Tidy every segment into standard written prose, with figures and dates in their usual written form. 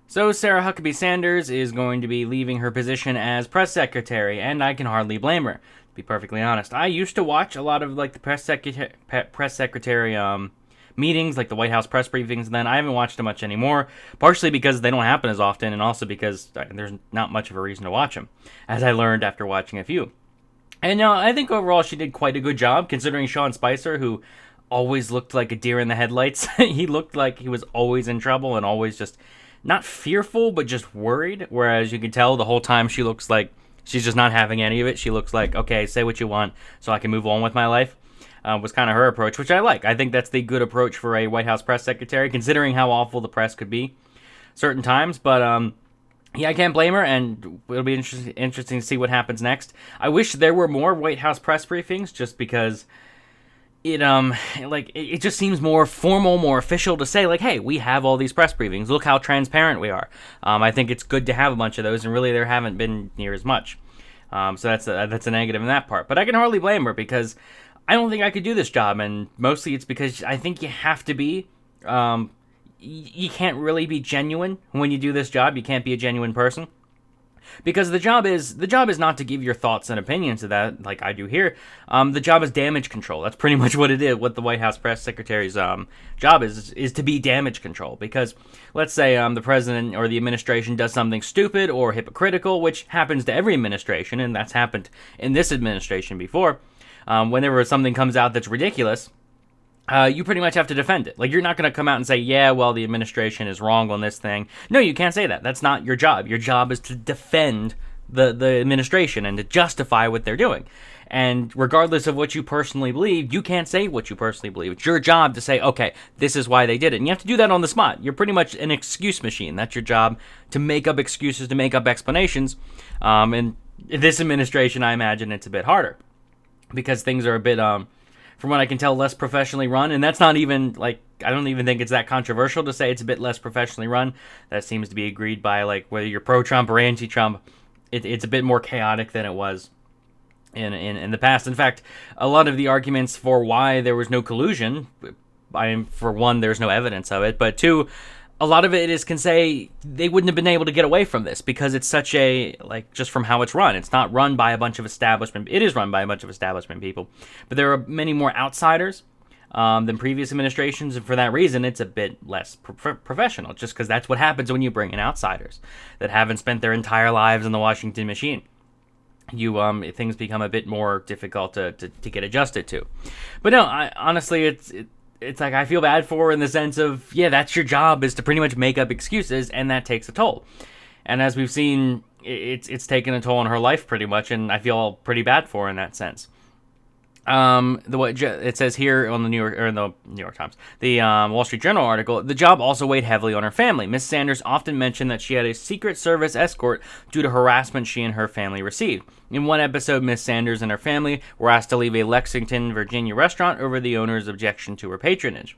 So Sarah Huckabee Sanders is going to be leaving her position as press secretary, and I can hardly blame her. To be perfectly honest, I used to watch a lot of like the press secretary meetings, like the White House press briefings. And then I haven't watched them much anymore, partially because they don't happen as often, and also because there's not much of a reason to watch them, as I learned after watching a few. And I think overall she did quite a good job, considering Sean Spicer, who always looked like a deer in the headlights. He looked like he was always in trouble and always just not fearful, but just worried. Whereas you can tell the whole time she looks like she's just not having any of it. She looks like, okay, say what you want so I can move on with my life. Was kind of her approach, which I like. I think that's the good approach for a White House press secretary, considering how awful the press could be certain times. But yeah, I can't blame her, and it'll be interesting to see what happens next. I wish there were more White House press briefings, just because it just seems more formal, more official to say, like, hey, we have all these press briefings, look how transparent we are. I think it's good to have a bunch of those, and really there haven't been near as much. So that's a negative in that part, but I can hardly blame her, because I don't think I could do this job, and mostly it's because I think you have to be you can't really be genuine when you do this job. You can't be a genuine person, because the job is not to give your thoughts and opinions to that, like I do here. The job is damage control. That's pretty much what it is. What the White House press secretary's job is to be damage control. Because let's say the president or the administration does something stupid or hypocritical, which happens to every administration, and that's happened in this administration before. Whenever something comes out that's ridiculous, you pretty much have to defend it. Like, you're not going to come out and say, yeah, well, the administration is wrong on this thing. No, you can't say that. That's not your job. Your job is to defend the administration and to justify what they're doing. And regardless of what you personally believe, you can't say what you personally believe. It's your job to say, okay, this is why they did it. And you have to do that on the spot. You're pretty much an excuse machine. That's your job, to make up excuses, to make up explanations. And this administration, I imagine it's a bit harder, because things are a bit, from what I can tell, less professionally run. And that's not even, like, I don't even think it's that controversial to say it's a bit less professionally run. That seems to be agreed by, like, whether you're pro-Trump or anti-Trump. It's a bit more chaotic than it was in the past. In fact, a lot of the arguments for why there was no collusion, for one, there's no evidence of it, but two, a lot of it can say they wouldn't have been able to get away from this, because it's such a, like, just from how it's run. It's not run by a bunch of establishment. It is run by a bunch of establishment people, but there are many more outsiders than previous administrations, and for that reason, it's a bit less professional, just because that's what happens when you bring in outsiders that haven't spent their entire lives in the Washington machine. Things become a bit more difficult to get adjusted to. But no, honestly, it's like, I feel bad for her in the sense of, yeah, that's your job, is to pretty much make up excuses, and that takes a toll. And as we've seen, it's taken a toll on her life pretty much, and I feel pretty bad for her in that sense. It says here on the New York Times, the Wall Street Journal article, the job also weighed heavily on her family. Miss Sanders often mentioned that she had a Secret Service escort due to harassment she and her family received. In one episode, Miss Sanders and her family were asked to leave a Lexington, Virginia restaurant over the owner's objection to her patronage.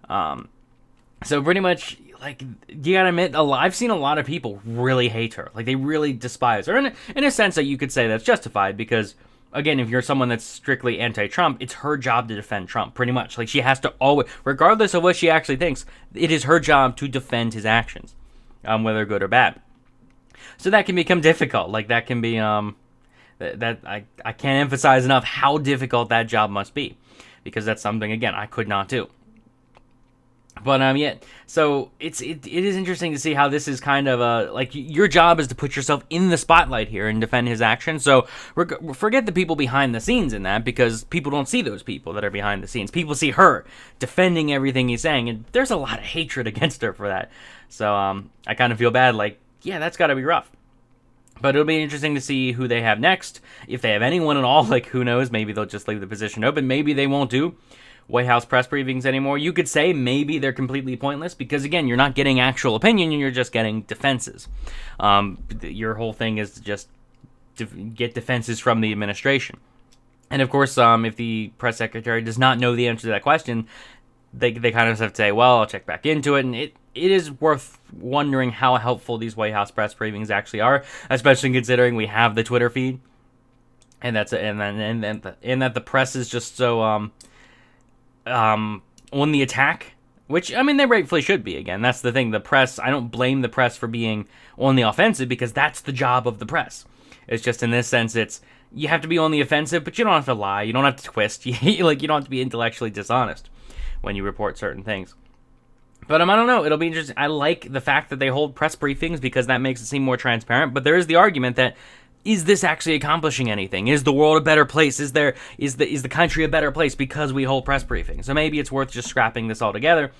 So pretty much, like, you gotta admit, I've seen a lot of people really hate her. Like, they really despise her. In a sense that you could say that's justified, because, again, if you're someone that's strictly anti-Trump, it's her job to defend Trump, pretty much. Like, she has to always, regardless of what she actually thinks, it is her job to defend his actions, whether good or bad. So that can become difficult. Like, that can be, I can't emphasize enough how difficult that job must be, because that's something, again, I could not do. But yeah, so it is interesting to see how this is kind of like, your job is to put yourself in the spotlight here and defend his actions. So forget the people behind the scenes in that, because people don't see those people that are behind the scenes. People see her defending everything he's saying, and there's a lot of hatred against her for that. So I kind of feel bad, like, yeah, that's got to be rough. But it'll be interesting to see who they have next, if they have anyone at all. Like, who knows? Maybe they'll just leave the position open. Maybe they won't do White House press briefings anymore. You could say maybe they're completely pointless, because, again, you're not getting actual opinion, you're just getting defenses. Your whole thing is to just get defenses from the administration. And, of course, if the press secretary does not know the answer to that question, they kind of have to say, well, I'll check back into it. And it is worth wondering how helpful these White House press briefings actually are, especially considering we have the Twitter feed, and that the press is just so on the attack Which, I mean, they rightfully should be. Again, that's the thing. The press, I don't blame the press for being on the offensive because that's the job of the press. It's just in this sense, you have to be on the offensive, but you don't have to lie. You don't have to twist. You don't have to be intellectually dishonest when you report certain things. But I don't know. It'll be interesting. I like the fact that they hold press briefings because that makes it seem more transparent. But there is the argument that, is this actually accomplishing anything? Is the world a better place? Is the country a better place because we hold press briefings? So maybe it's worth just scrapping this all together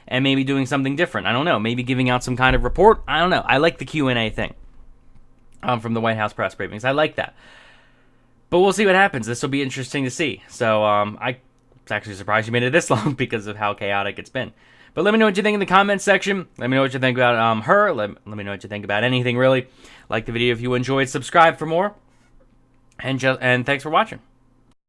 and maybe doing something different. I don't know. Maybe giving out some kind of report. I don't know. I like the Q&A thing from the White House press briefings. I like that. But we'll see what happens. This will be interesting to see. So I'm actually surprised you made it this long because of how chaotic it's been. But let me know what you think in the comments section. Let me know what you think about her. Let me know what you think about anything, really. Like the video if you enjoyed. Subscribe for more. And thanks for watching.